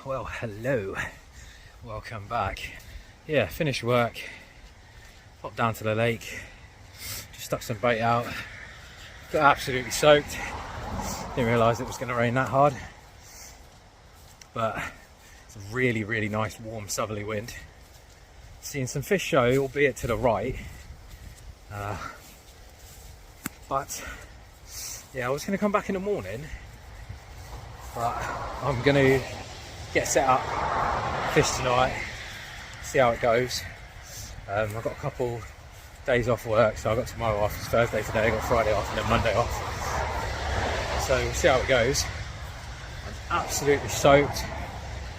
Well, hello, welcome back. Yeah, finished work, popped down to the lake, just stuck some bait out, got absolutely soaked. Didn't realise it was going to rain that hard, but it's a really nice warm southerly wind. Seeing some fish show, albeit to the right, but yeah, I was going to come back in the morning, but I'm going to get set up, fish tonight, see how it goes. I've got a couple days off work, so I've got tomorrow off, it's Thursday today, I've got Friday off and then Monday off. So we'll see how it goes. I'm absolutely soaked,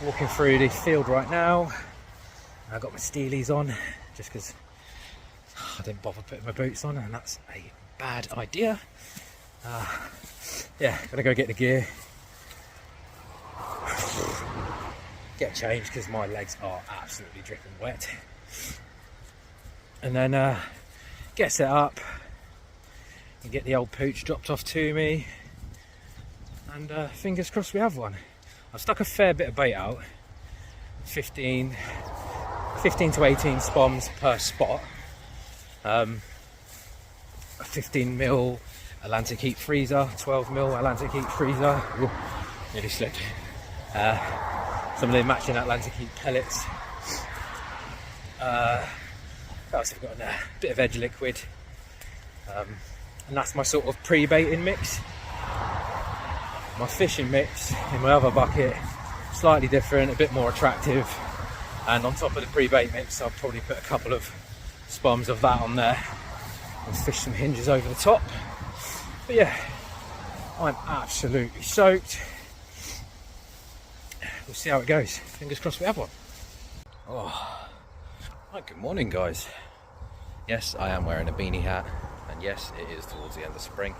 walking through the field right now. I've got my steelies on, just because I didn't bother putting my boots on, and that's a bad idea. Yeah, gotta go get the gear. Get changed because my legs are absolutely dripping wet, and then get set up and get the old pooch dropped off to me, and fingers crossed we have one. I've stuck a fair bit of bait out, 15 to 18 spoms per spot, a 15mm Atlantic heat freezer, 12mm Atlantic heat freezer. Ooh, nearly slipped. Some of the matching Atlantic heat pellets. What else have I got in there? A bit of edge liquid. And that's my sort of pre-baiting mix. My fishing mix in my other bucket, slightly different, a bit more attractive. And on top of the pre-bait mix, I'll probably put a couple of spoms of that on there and fish some hinges over the top. But yeah, I'm absolutely soaked. We'll see how it goes. Fingers crossed we have one. Oh, right, good morning, guys. Yes, I am wearing a beanie hat, and yes, it is towards the end of spring.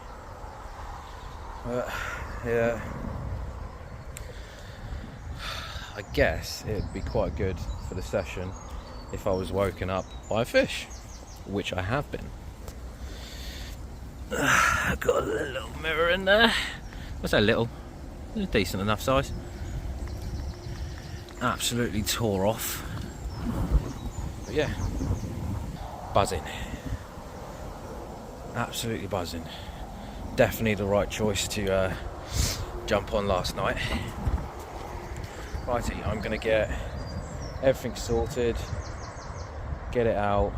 Yeah, I guess it would be quite good for the session if I was woken up by a fish, which I have been. I've got a little mirror in there. What's that, little? It's a decent enough size. Absolutely tore off. But yeah, buzzing. Absolutely buzzing. Definitely the right choice to jump on last night. Righty, I'm going to get everything sorted, get it out.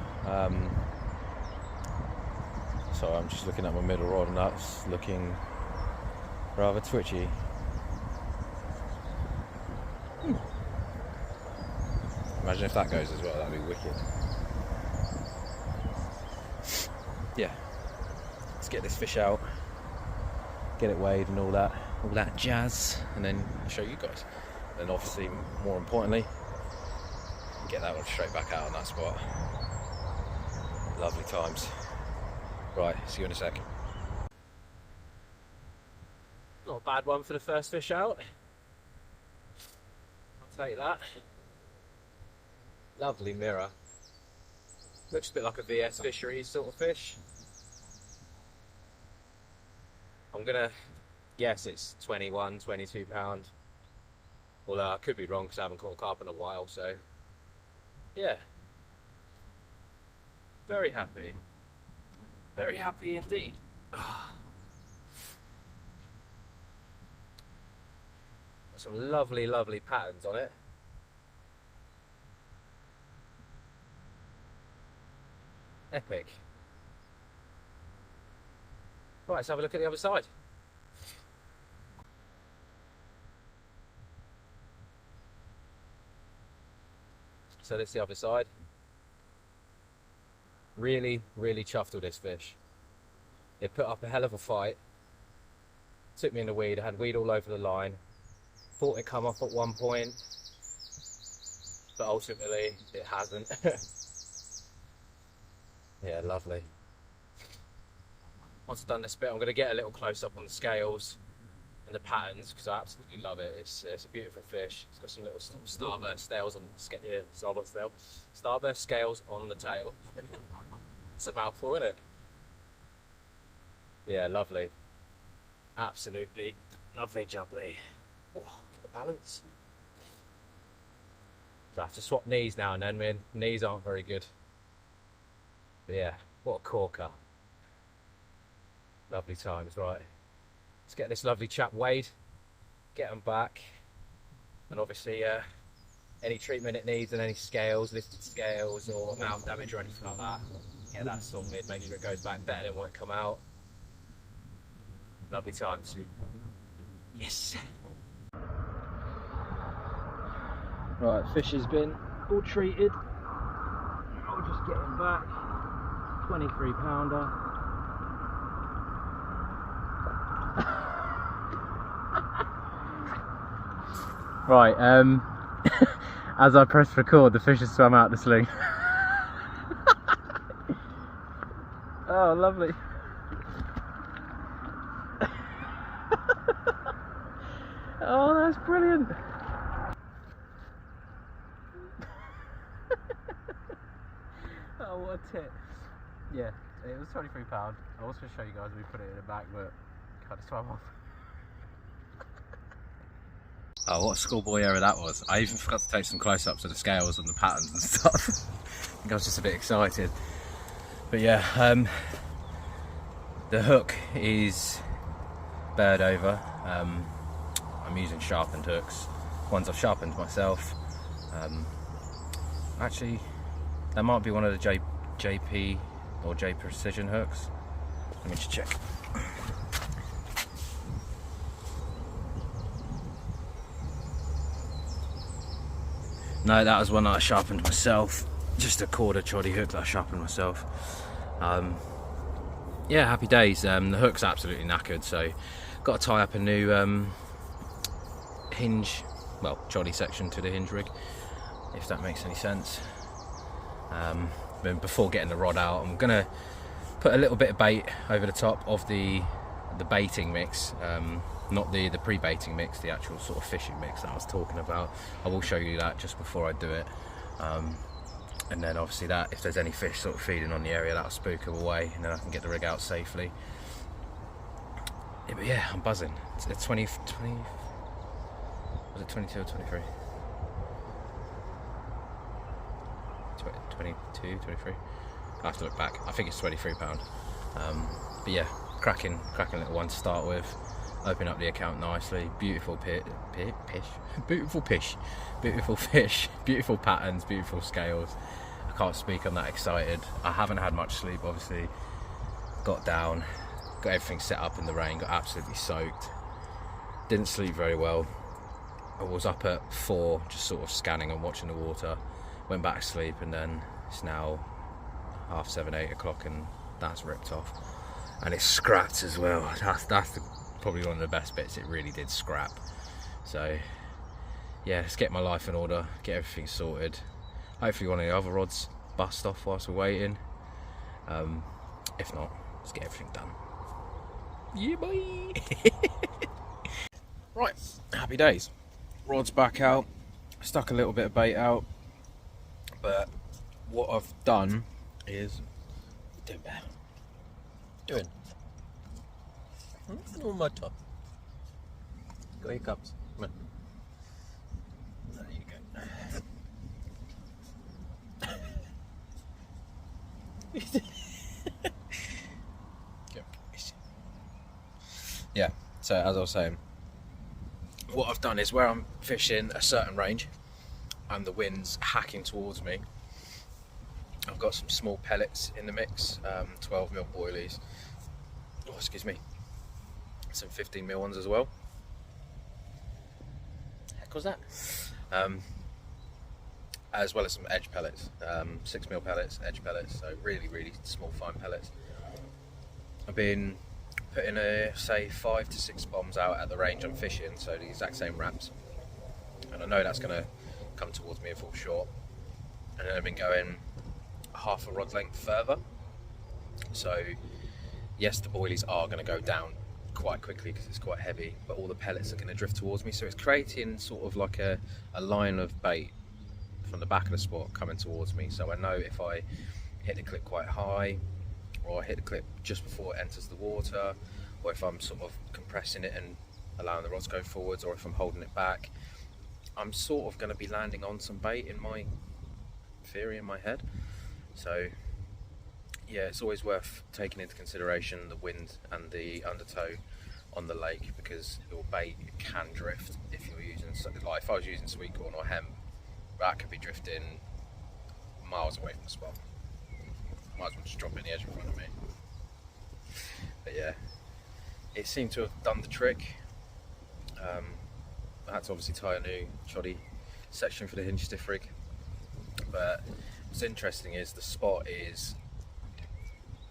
So I'm just looking at my middle rod and that's looking rather twitchy. Imagine if that goes as well, that'd be wicked. Yeah, let's get this fish out, get it weighed and all that jazz, and then show you guys. And obviously, more importantly, get that one straight back out on that spot. Lovely times. Right, see you in a sec. Not a bad one for the first fish out. I'll take that. Lovely mirror. Looks a bit like a VS Fisheries sort of fish. I'm gonna guess it's 21, 22 pound. Although I could be wrong because I haven't caught carp in a while, so yeah. Very happy. Very happy indeed. Got some lovely patterns on it. Epic. Right, let's have a look at the other side. So that's the other side. Really chuffed with this fish. It put up a hell of a fight. Took me in the weed. I had weed all over the line. Thought it'd come off at one point, but ultimately it hasn't. Yeah, lovely. Once I've done this bit, I'm going to get a little close up on the scales and the patterns because I absolutely love it. It's a beautiful fish. It's got some little starburst scales on starburst scales on the tail. It's a mouthful, isn't it? Yeah, lovely. Absolutely lovely jubbly. Oh, the balance. So I have to swap knees now and then. My knees aren't very good. But yeah, what a corker. Lovely times, right. Let's get this lovely chap weighed, get him back, and obviously any treatment it needs and any scales, lifted scales or mouth damage or anything like that, get that sorted, make sure it goes back better than what it come out. Lovely times. Yes. Right, fish has been all treated. I'll just get him back. 23 pounder. Right, as I press record, the fish has swum out the sling. Oh, lovely. Oh, that's brilliant. Oh, what a tit. Yeah, it was £23. I was going to show you guys when we put it in the bag, but kind of swam off. Oh, what a schoolboy error that was. I even forgot to take some close-ups of the scales and the patterns and stuff. I think I was just a bit excited. But yeah, the hook is bird over. I'm using sharpened hooks, ones I've sharpened myself. Actually, that might be one of the JP or J Precision hooks. Let me just check. No, that was one that I sharpened myself. Just a quarter choddy hook that I sharpened myself. Yeah, happy days. The hook's absolutely knackered, so got to tie up a new hinge, well, choddy section to the hinge rig, if that makes any sense. Then before getting the rod out, I'm gonna put a little bit of bait over the top of the baiting mix. Not the pre-baiting mix, the actual sort of fishing mix that I was talking about. I will show you that just before I do it. And then obviously that, if there's any fish sort of feeding on the area, that'll spook them away, and then I can get the rig out safely. Yeah, but yeah, I'm buzzing. It's 20, was it 22 or 23? 22, 23? I have to look back. I think it's £23. But yeah, cracking little one to start with. Open up the account nicely. Beautiful beautiful fish, beautiful patterns, beautiful scales. I can't speak, I'm that excited. I haven't had much sleep, obviously. Got down, got everything set up in the rain, got absolutely soaked. Didn't sleep very well. I was up at 4, just sort of scanning and watching the water. Went back to sleep, and then it's now 7:30, 8 o'clock, and that's ripped off. And it's scrapped as well. That's probably one of the best bits. It really did scrap. So yeah, let's get my life in order, get everything sorted. Hopefully one of the other rods bust off whilst we're waiting. If not, let's get everything done. Yeah, boy. Right, happy days. Rod's back out. Stuck a little bit of bait out, but what I've done is doing on my top. Go your cups. Come on. There you go. Yeah, so as I was saying, what I've done is where I'm fishing a certain range and the wind's hacking towards me, I've got some small pellets in the mix, 12mm boilies, oh excuse me, some 15mm ones as well. Heck was that? As well as some edge pellets, 6mm pellets, edge pellets, so really small fine pellets. I've been putting say 5 to 6 bombs out at the range I'm fishing, so the exact same wraps, and I know that's going to come towards me and fall short. And then I've been going half a rod length further, so yes, the boilies are going to go down quite quickly because it's quite heavy, but all the pellets are going to drift towards me, so it's creating sort of like a line of bait from the back of the spot coming towards me. So I know if I hit the clip quite high, or I hit the clip just before it enters the water, or if I'm sort of compressing it and allowing the rods to go forwards, or if I'm holding it back, I'm sort of going to be landing on some bait in my theory, in my head. So yeah, it's always worth taking into consideration the wind and the undertow on the lake, because your bait can drift if you're using, like if I was using sweet corn or hemp, that could be drifting miles away from the spot. Might as well just drop in the edge in front of me. But yeah, it seemed to have done the trick. I had to obviously tie a new shoddy section for the hinge stiff rig, but what's interesting is the spot is,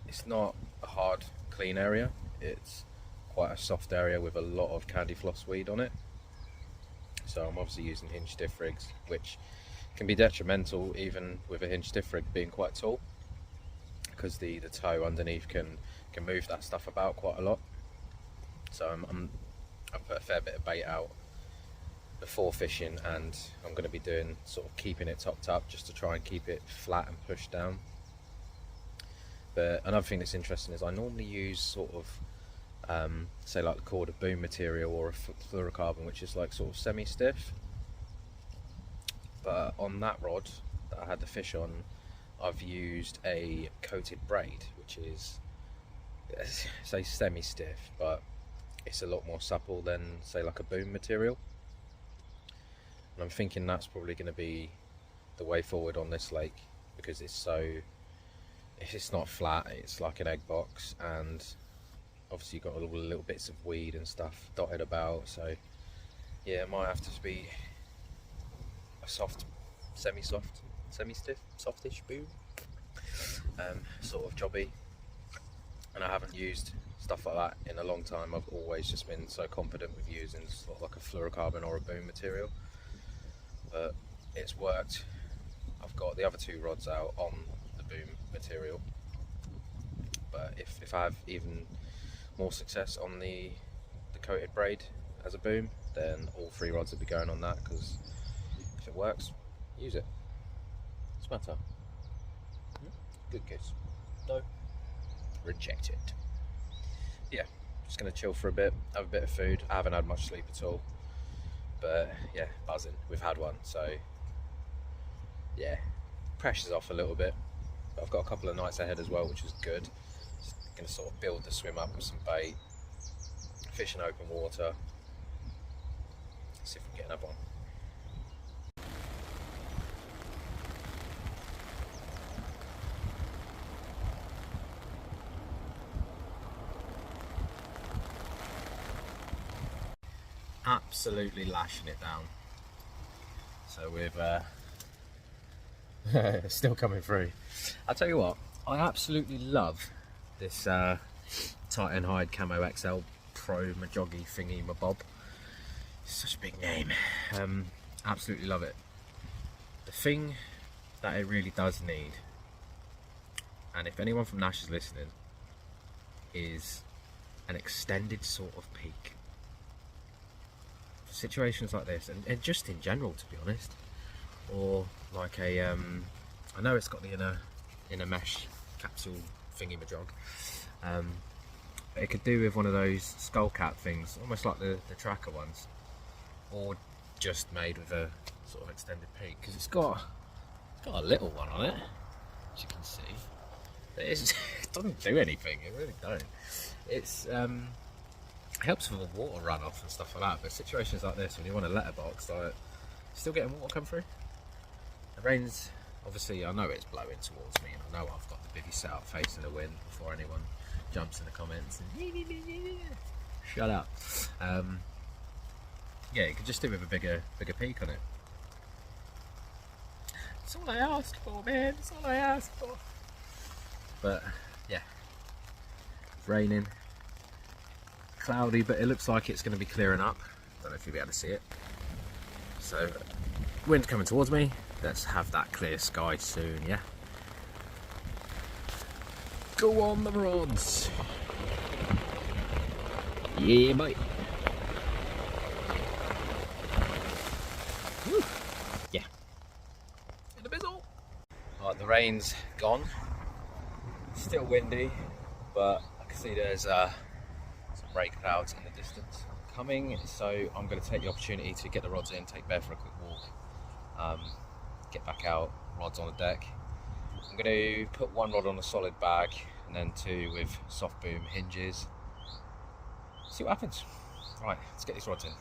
it's not a hard clean area, it's quite a soft area with a lot of candy floss weed on it. So I'm obviously using hinge stiff rigs, which can be detrimental even with a hinge stiff rig being quite tall, because the toe underneath can move that stuff about quite a lot. So I put a fair bit of bait out before fishing, and I'm going to be doing sort of keeping it topped up just to try and keep it flat and pushed down. But another thing that's interesting is I normally use sort of say like called a boom material or a fluorocarbon, which is like sort of semi-stiff. But on that rod that I had the fish on, I've used a coated braid, which is, say, semi-stiff, but it's a lot more supple than say like a boom material. And I'm thinking that's probably going to be the way forward on this lake, because it's not flat, it's like an egg box, and obviously you've got all the little bits of weed and stuff dotted about. So yeah, it might have to be a soft, semi-stiff, softish boom, sort of jobby. And I haven't used stuff like that in a long time. I've always just been so confident with using sort of like a fluorocarbon or a boom material, but it's worked. I've got the other two rods out on the boom material, but if I have even more success on the coated braid as a boom, then all three rods will be going on that, because if it works, use it. Smatter. Good kiss. No. Reject it. Yeah, just gonna chill for a bit, have a bit of food. I haven't had much sleep at all, but yeah, buzzing. We've had one, so yeah, pressure's off a little bit. But I've got a couple of nights ahead as well, which is good. Just gonna sort of build the swim up with some bait, fish in open water, see if we can get another one. Absolutely lashing it down. So we've still coming through. I'll tell you what, I absolutely love this Titan Hyde Camo XL Pro Majoggy thingy mabob. Such a big name. Absolutely love it. The thing that it really does need, and if anyone from Nash is listening, is an extended sort of peak. Situations like this, and just in general, to be honest, or like a I know it's got the inner mesh capsule thingy majog, but it could do with one of those skull cap things, almost like the tracker ones, or just made with a sort of extended peak, because it's got a little one on it, as you can see. It doesn't do anything, it really don't. It's it helps with the water runoff and stuff like that, but situations like this, when you want a letterbox, like, still getting water come through. The rain's, obviously, I know it's blowing towards me, and I know I've got the bivvy set up facing the wind before anyone jumps in the comments and shut up. Yeah, you could just do with a bigger peak on it. That's all I asked for, man, that's all I asked for. But yeah, it's raining. Cloudy, but it looks like it's going to be clearing up. Don't know if you'll be able to see it. So, wind coming towards me. Let's have that clear sky soon, yeah? Go on the rods! Yeah, mate! Woo. Yeah. In the bizzle! Right, the rain's gone. Still windy, but I can see there's some rain clouds in the distance coming, so I'm going to take the opportunity to get the rods in, take Bear for a quick walk, get back out, rods on the deck. I'm going to put one rod on a solid bag and then two with soft boom hinges. See what happens. Right, let's get these rods in.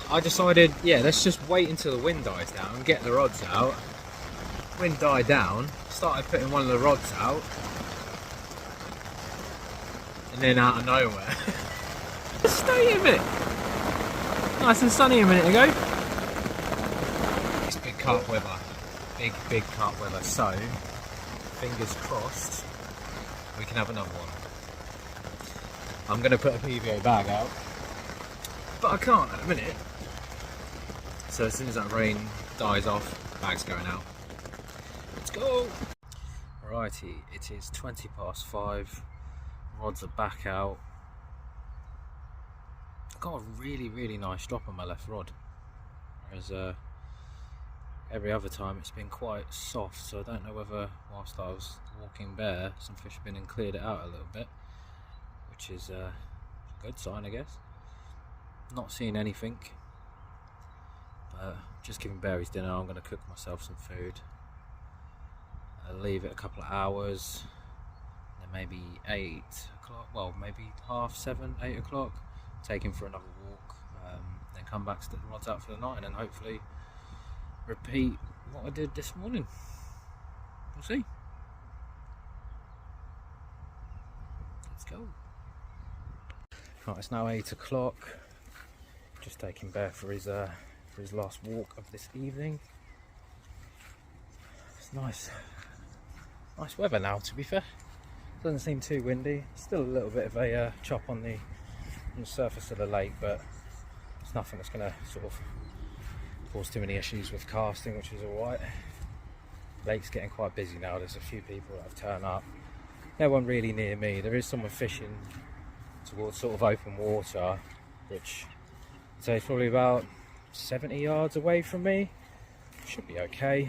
I decided, let's just wait until the wind dies down and get the rods out. Wind died down, started putting one of the rods out, and then out of nowhere, stay a minute. Nice and sunny a minute ago. It's big carp weather, big carp weather. So, fingers crossed, we can have another one. I'm going to put a PVA bag out, but I can't at the minute. So as soon as that rain dies off, bag's going out. Let's go! Alrighty, it is 5:20. Rods are back out. I've got a really nice drop on my left rod. Whereas every other time it's been quite soft, so I don't know whether whilst I was walking Bear, some fish have been and cleared it out a little bit, which is a good sign, I guess. Not seeing anything. Just giving Bear his dinner. I'm going to cook myself some food. I'll leave it a couple of hours, then maybe 8 o'clock, well maybe 7:30, 8 o'clock, take him for another walk, then come back, stick the rods out for the night, and then hopefully repeat what I did this morning. We'll see. Let's go. Right, it's now 8 o'clock. Just taking Bear for his last walk of this evening. It's nice weather now, to be fair. Doesn't seem too windy. Still a little bit of a chop on the surface of the lake, but it's nothing that's going to sort of cause too many issues with casting, which is alright. Lake's getting quite busy now. There's a few people that have turned up. No one really near me. There is someone fishing towards sort of open water, which I'd say is probably about 70 yards away from me. Should be okay.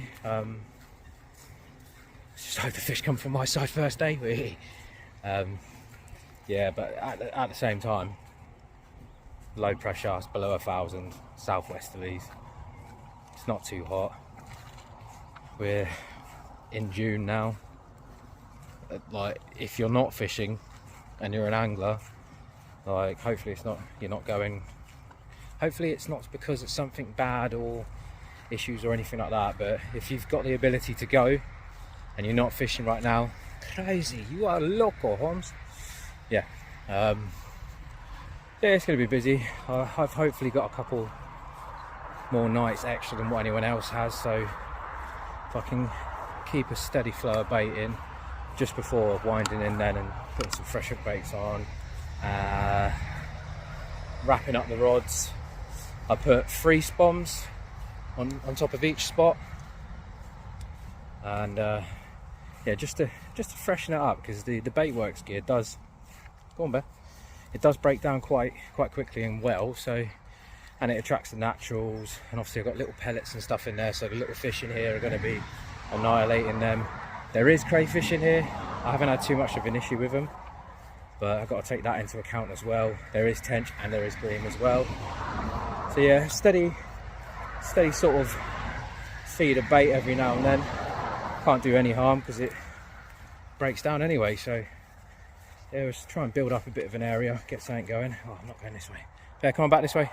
Just hope the fish come from my side first, eh? Yeah, but at the same time, low pressure, it's below 1,000, southwesterlies. It's not too hot. We're in June now. Like, if you're not fishing and you're an angler, like, hopefully you're not going. Hopefully it's not because it's something bad or issues or anything like that, but if you've got the ability to go and you're not fishing right now, crazy, you are loco, Holmes. Yeah, it's going to be busy. I've hopefully got a couple more nights extra than what anyone else has, so if I can keep a steady flow of bait in just before winding in then and putting some fresh hook baits on, wrapping up the rods. I put 3 spoms on top of each spot, and just to freshen it up, because the baitworks gear does, go on Bear, it does break down quite quickly and well, so, and it attracts the naturals, and obviously I've got little pellets and stuff in there, so the little fish in here are going to be annihilating them. There is crayfish in here. I haven't had too much of an issue with them, but I've got to take that into account as well. There is tench and there is bream as well. So yeah, steady sort of feed of bait every now and then. Can't do any harm because it breaks down anyway. So yeah, let's try and build up a bit of an area, get something going. Oh, I'm not going this way. Bear, come on back this way.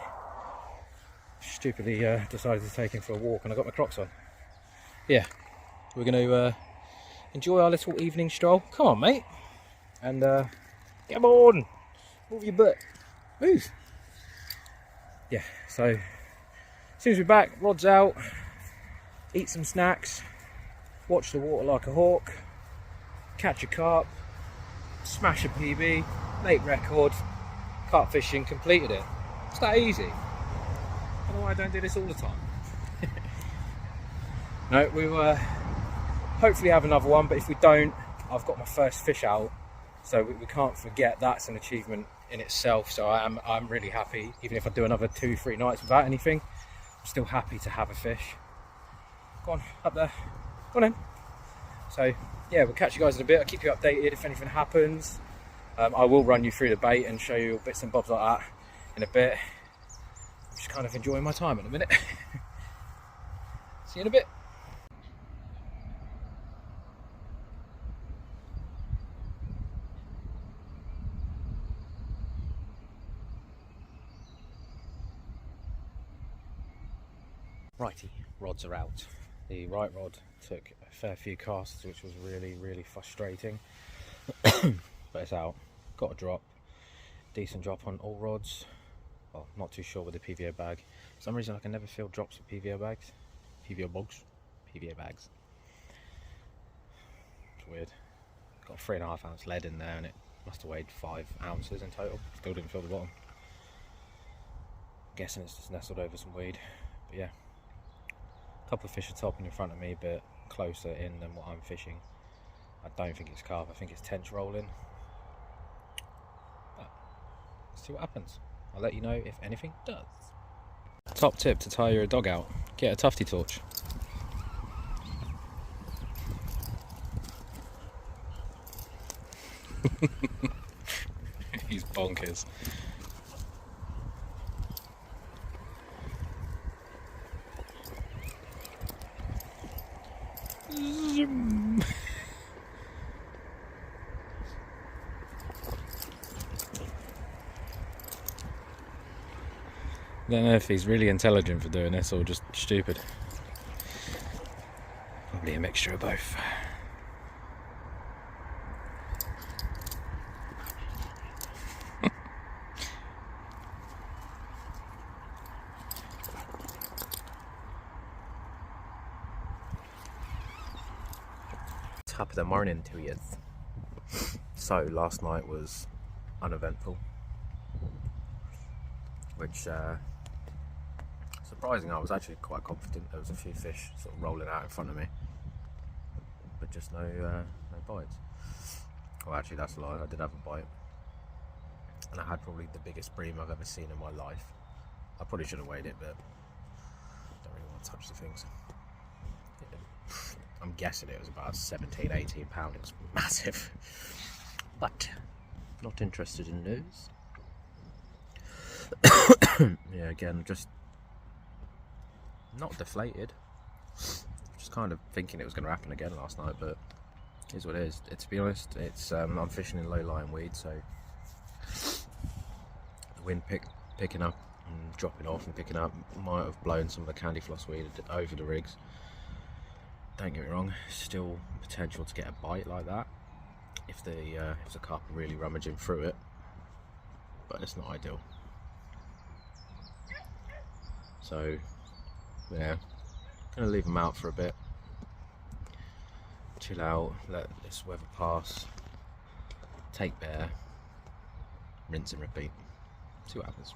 Stupidly decided to take him for a walk and I got my Crocs on. Yeah, we're going to enjoy our little evening stroll. Come on, mate. And come on, move your butt, move. Yeah, so as soon as we're back, rods out, eat some snacks, watch the water like a hawk, catch a carp, smash a PB, make record, carp fishing, completed it. It's that easy. don't know why I don't do this all the time. No, we will hopefully have another one, but if we don't, I've got my first fish out, so we can't forget that's an achievement in itself. So I'm really happy, even if I do another 2-3 nights without anything, I'm still happy to have a fish. Go on, up there, go on in. So yeah, we'll catch you guys in a bit. I'll keep you updated if anything happens. I will run you through the bait and show you bits and bobs like that in a bit. I'm just kind of enjoying my time in a minute. See you in a bit. Righty, rods are out. The right rod took a fair few casts, which was really frustrating. But it's out. Got a drop. Decent drop on all rods. Well, not too sure with the PVO bag. For some reason I can never feel drops with PVO bags. PVO bags. It's weird. Got 3.5 ounce lead in there and it must have weighed 5 ounces in total. Still didn't feel the bottom. Guessing it's just nestled over some weed. But yeah. A couple of fish are topping in front of me, but closer in than what I'm fishing. I don't think it's carp, I think it's tench rolling. But let's see what happens. I'll let you know if anything does. Top tip to tire your dog out: get a tufty torch. He's bonkers. I don't know if he's really intelligent for doing this or just stupid. Probably a mixture of both. Top of the morning to you. So last night was uneventful, which surprising. I was actually quite confident. There was a few fish sort of rolling out in front of me, but just no bites. Well, actually that's a lie, I did have a bite, and I had probably the biggest bream I've ever seen in my life. I probably should have weighed it, but I don't really want to touch the things. I'm guessing it was about 17-18 pounds. It was massive, but not interested in those. Yeah, again, just not deflated. Just kind of thinking it was going to happen again last night, but it is what it is. To be honest, it's I'm fishing in low-lying weed, so the wind picking up and dropping off and picking up might have blown some of the candy floss weed over the rigs. Don't get me wrong, still potential to get a bite like that if the carp are really rummaging through it, but it's not ideal. So yeah, gonna leave them out for a bit, chill out, let this weather pass, take bear, rinse and repeat, see what happens.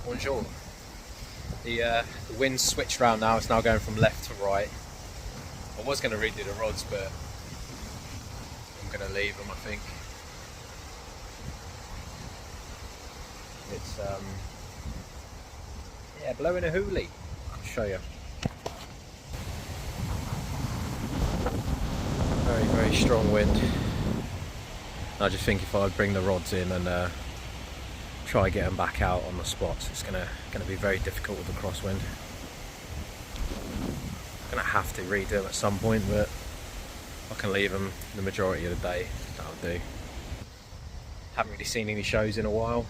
Bonjour. The wind switched round now, it's now going from left to right. I was going to redo the rods, but I'm going to leave them, I think. It's yeah, blowing a hoolie. I'll show you. Very strong wind. I just think if I bring the rods in and try get them back out on the spots, it's gonna be very difficult with the crosswind. Gonna have to redo them at some point, but I can leave them the majority of the day. That'll do. Haven't really seen any shows in a while.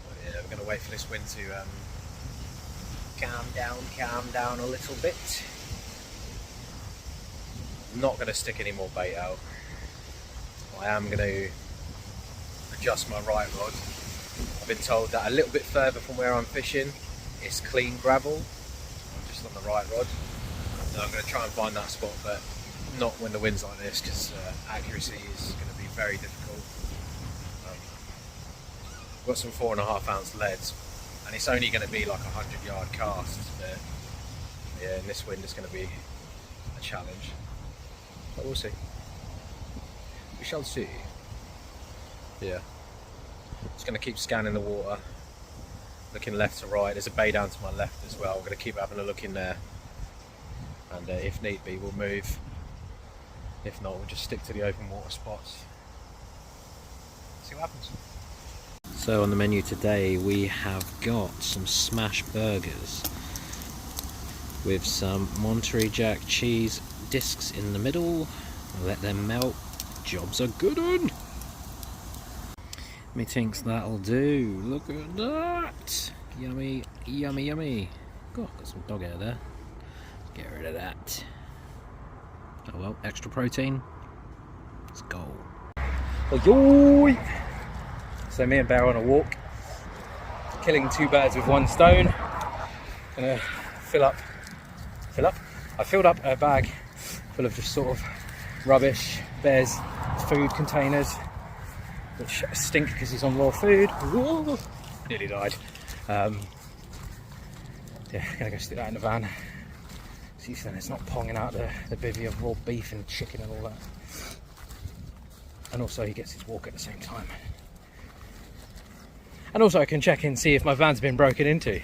But yeah, we're gonna wait for this wind to calm down a little bit. I'm not gonna stick any more bait out. I am gonna adjust my right rod. I've been told that a little bit further from where I'm fishing it's clean gravel, just on the right rod. And I'm going to try and find that spot, but not when the wind's like this, because accuracy is going to be very difficult. I've got some 4.5 ounce leads, and it's only going to be like a 100-yard cast, but yeah, in this wind it's going to be a challenge, but we'll see. We shall see. Yeah, just going to keep scanning the water, looking left to right. There's a bay down to my left as well. I'm going to keep having a look in there, and if need be we'll move. If not, we'll just stick to the open water spots. See what happens. So on the menu today we have got some smash burgers with some Monterey Jack cheese discs in the middle. Let them melt. Job's a good one. Methinks that'll do. Look at that. Yummy, yummy, yummy. God, got some dog hair there. Get rid of that. Oh well, extra protein. Let's go. Yo! So me and Bear on a walk, killing 2 birds with 1 stone. Gonna fill up. I filled up a bag full of just sort of rubbish, Bear's food containers, which stink because he's on raw food. Whoa, nearly died. Yeah, gonna go stick that in the van. See, then it's not ponging out the bivvy of raw beef and chicken and all that. And also he gets his walk at the same time. And also I can check and see if my van's been broken into.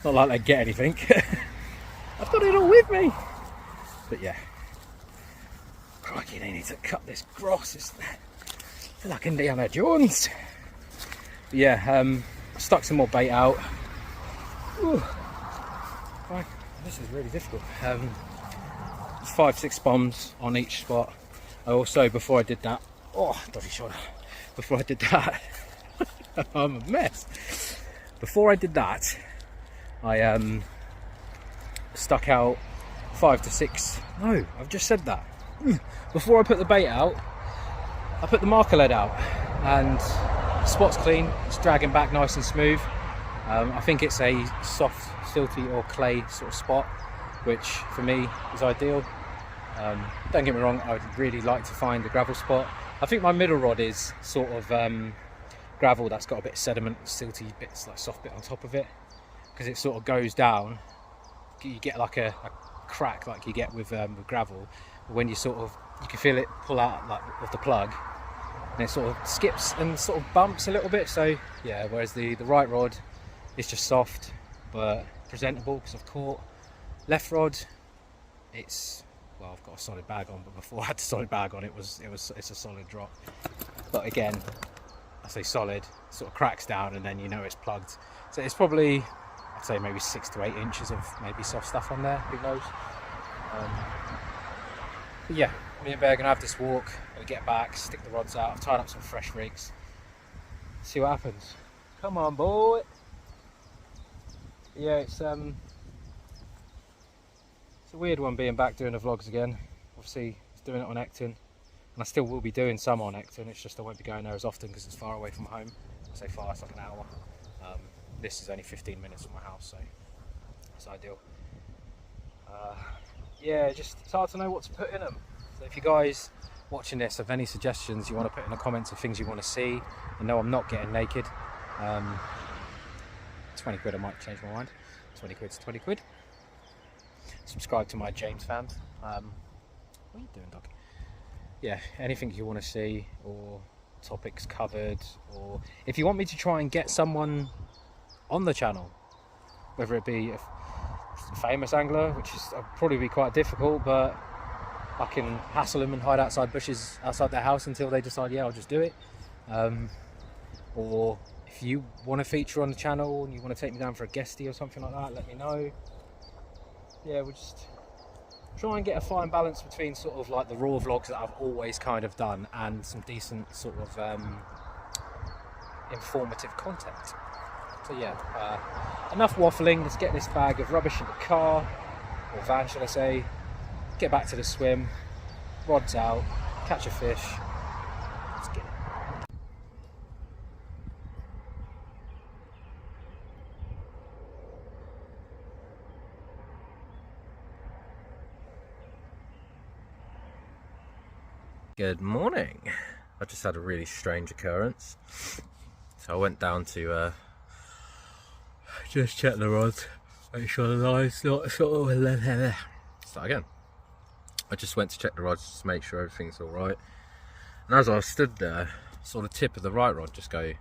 Not like they get anything. I've got it all with me. But yeah. Crikey, they need to cut this grass. It's like Indiana Jones. But yeah, stuck some more bait out. Ooh. Right, this is really difficult. 5-6 bombs on each spot. I also, before I did that, dodgy shoulder. Before I did that, I'm a mess. Before I did that, I stuck out 5 to 6. No, I've just said that. Before I put the bait out, I put the marker lead out, and the spot's clean. It's dragging back nice and smooth. I think it's a soft, silty or clay sort of spot, which for me is ideal. Don't get me wrong, I'd really like to find a gravel spot. I think my middle rod is sort of gravel that's got a bit of sediment, silty bits, like soft bit on top of it, because it sort of goes down. You get like a crack like you get with gravel when you can feel it pull out like of the plug, and it sort of skips and sort of bumps a little bit. So yeah, whereas the right rod is just soft but presentable because I've caught. Left rod, it's, well, I've got a solid bag on, but before I had the solid bag on, it's a solid drop. But again, I say solid, sort of cracks down and then you know it's plugged. So it's probably, I'd say maybe 6 to 8 inches of maybe soft stuff on there, who knows. But yeah, me and Bear are gonna have this walk, we get back, stick the rods out, I've tied up some fresh rigs, see what happens. Come on, boy. Yeah, it's a weird one being back doing the vlogs again. Obviously, I was doing it on Ecton, and I still will be doing some on Ecton. It's just I won't be going there as often because it's far away from home. I say far, it's like an hour. This is only 15 minutes from my house, so it's ideal. Yeah, just it's hard to know what to put in them. So if you guys watching this have any suggestions you want to put in the comments of things you want to see, and no, I'm not getting naked. 20 quid, I might change my mind. 20 quid's 20 quid. Subscribe to my James fan. What are you doing, dog? Yeah, anything you want to see, or topics covered, or if you want me to try and get someone on the channel, whether it be a famous angler, which is probably be quite difficult, but I can hassle them and hide outside bushes outside their house until they decide, yeah, I'll just do it. Or if you want to feature on the channel and you want to take me down for a guestie or something like that, let me know. Yeah, we'll just try and get a fine balance between sort of like the raw vlogs that I've always kind of done and some decent sort of informative content. So yeah, enough waffling. Let's get this bag of rubbish in the car, or van shall I say, get back to the swim, rods out, catch a fish. Let's get it. Good morning. I just had a really strange occurrence. So I went down to just check the rods, make sure the line's not sort of... Start again. I just went to check the rods just to make sure everything's alright. And as I stood there, I saw the tip of the right rod just go...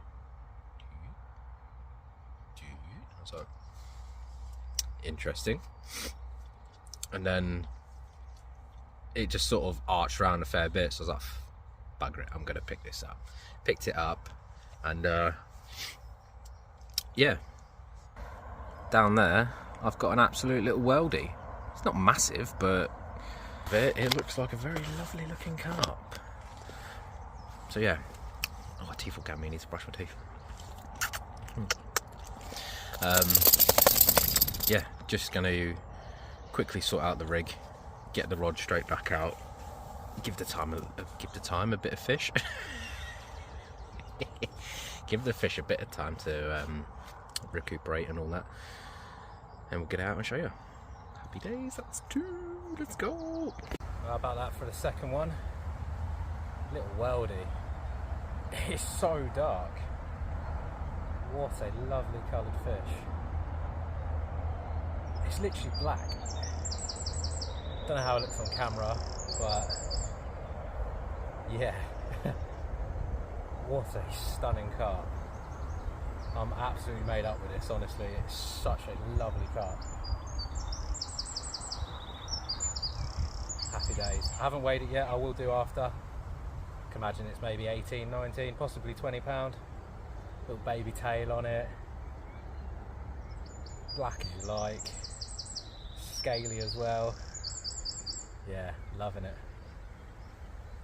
I was like, interesting. And then it just sort of arched around a fair bit, so I was like, bugger it, I'm gonna pick this up. Picked it up, and yeah, down there I've got an absolute little weldy. It's not massive, but it looks like a very lovely looking carp. So yeah, oh, my teeth will get me, I need to brush my teeth. Yeah, just gonna quickly sort out the rig, get the rod straight back out, give the time a bit of fish. Give the fish a bit of time to recuperate and all that, and we'll get out and show you. Happy days, that's 2, let's go. How about that for the second one? Little weldy. It's so dark. What a lovely coloured fish. It's literally black. Don't know how it looks on camera, but yeah. What a stunning carp. I'm absolutely made up with this, honestly. It's such a lovely carp. Happy days. I haven't weighed it yet, I will do after. I can imagine it's maybe 18, 19, possibly 20 pound. Little baby tail on it. Black as you like. Scaly as well. Yeah, loving it.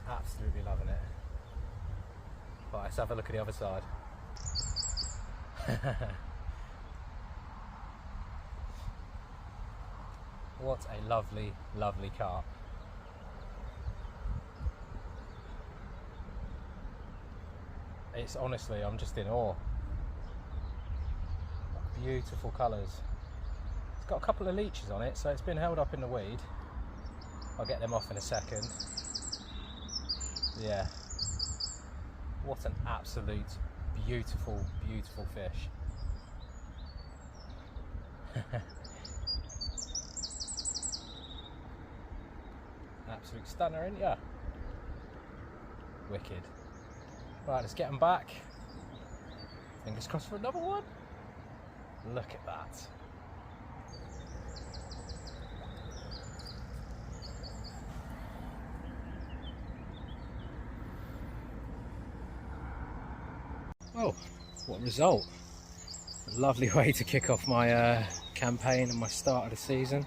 Absolutely loving it. Right, let's have a look at the other side. What a lovely, lovely carp. It's honestly, I'm just in awe. Beautiful colours. It's got a couple of leeches on it, so it's been held up in the weed. I'll get them off in a second. Yeah. What an absolute beautiful, beautiful fish. Absolute stunner, isn't ya? Wicked. Right, let's get them back. Fingers crossed for another one. Look at that. Oh, what a result. A lovely way to kick off my campaign and my start of the season.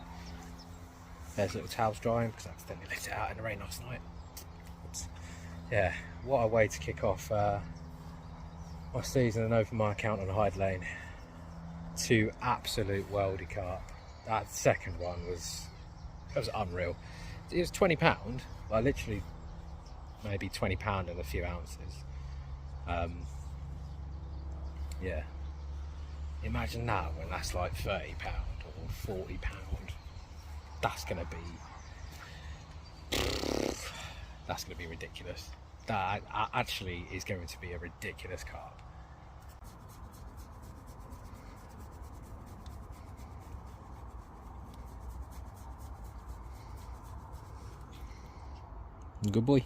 There's little towels drying because I accidentally left it out in the rain last night. Oops. Yeah, what a way to kick off my season and open my account on Hyde Lane. 2 absolute weldy carp. That second one was unreal. It was £20, like literally maybe £20 and a few ounces. Yeah, imagine that when that's like £30 or £40. That's gonna be ridiculous. That actually is going to be a ridiculous carp. Good boy.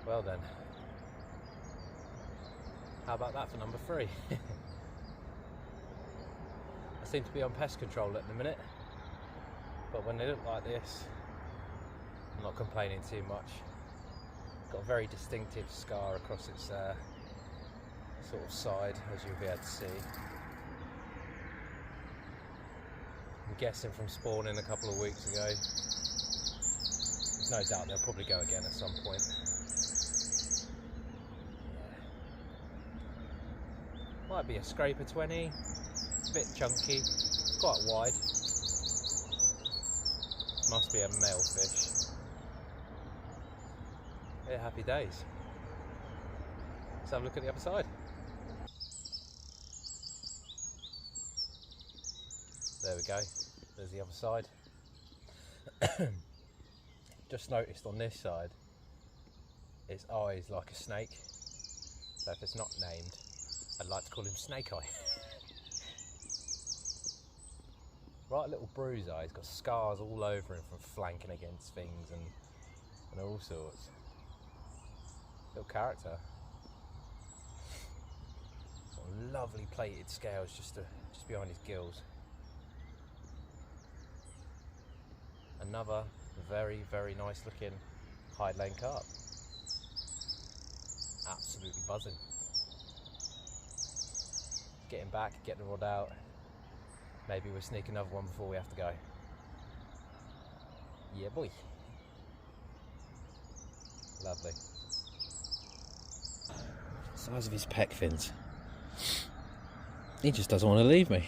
Well then, how about that for number 3? I seem to be on pest control at the minute, but when they look like this, I'm not complaining too much. It's got a very distinctive scar across its sort of side, as you'll be able to see. I'm guessing from spawning a couple of weeks ago. no doubt they'll probably go again at some point. Might be a scraper 20, a bit chunky, quite wide. Must be a male fish. Yeah, happy days. Let's have a look at the other side. There we go, there's the other side. Just noticed on this side, its eye is like a snake. So if it's not named, I'd like to call him Snake Eye. Right little bruiser, he's got scars all over him from flanking against things and all sorts. Little character. Some lovely plated scales just behind his gills. Another very, very nice looking Hyde lane carp. Absolutely buzzing. Getting back, getting the rod out. Maybe we'll sneak another one before we have to go. Yeah boy. Lovely. Size of his pec fins. He just doesn't want to leave me.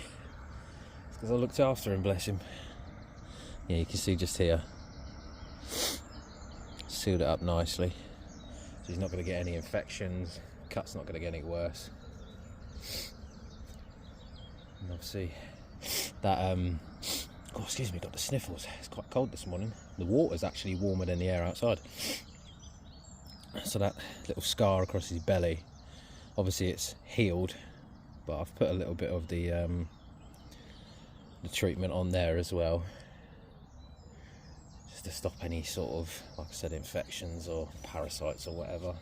It's because I looked after him, bless him. Yeah, you can see just here. Sealed it up nicely. So he's not going to get any infections. Cut's not going to get any worse. And obviously that oh excuse me, got the sniffles. It's quite cold this morning. The water's actually warmer than the air outside. So that little scar across his belly, obviously it's healed, but I've put a little bit of the treatment on there as well, just to stop any sort of, like I said, infections or parasites or whatever.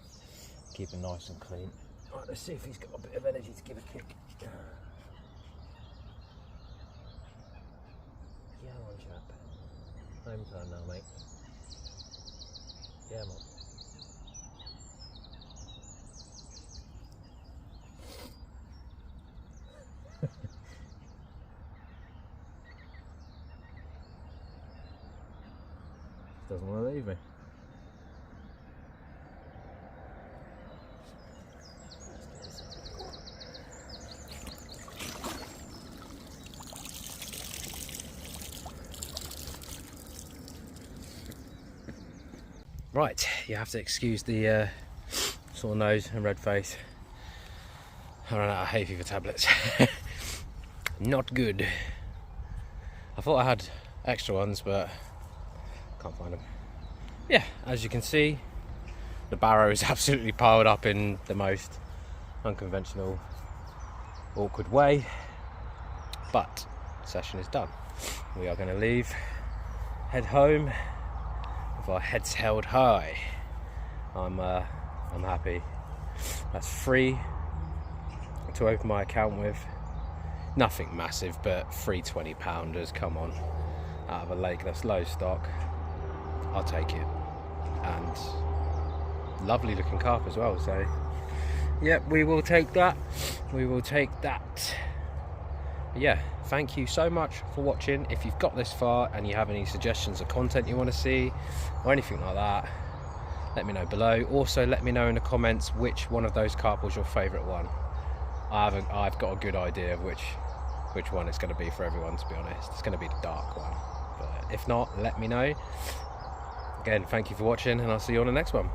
Keep him nice and clean. Right, let's see if he's got a bit of energy to give a kick. Yeah, on chap. Home time now, mate. Yeah, mate. Doesn't want to leave me. Right, you have to excuse the sore nose and red face. I ran out of hay fever tablets. Not good. I thought I had extra ones, but can't find them. Yeah, as you can see, the barrow is absolutely piled up in the most unconventional, awkward way, but the session is done. We are going to leave, head home with our heads held high. I'm happy. That's free to open my account with. Nothing massive, but 3 20-pounders, come on, out of a lake that's low stock. I'll take it. And lovely looking carp as well, so yep, we will take that. We will take that. But yeah, thank you so much for watching. If you've got this far and you have any suggestions of content you want to see or anything like that, let me know below. Also, let me know in the comments which one of those carp was your favourite one. I've got a good idea of which one it's going to be for everyone, to be honest. It's going to be the dark one, but if not, let me know. Again, thank you for watching, and I'll see you on the next one.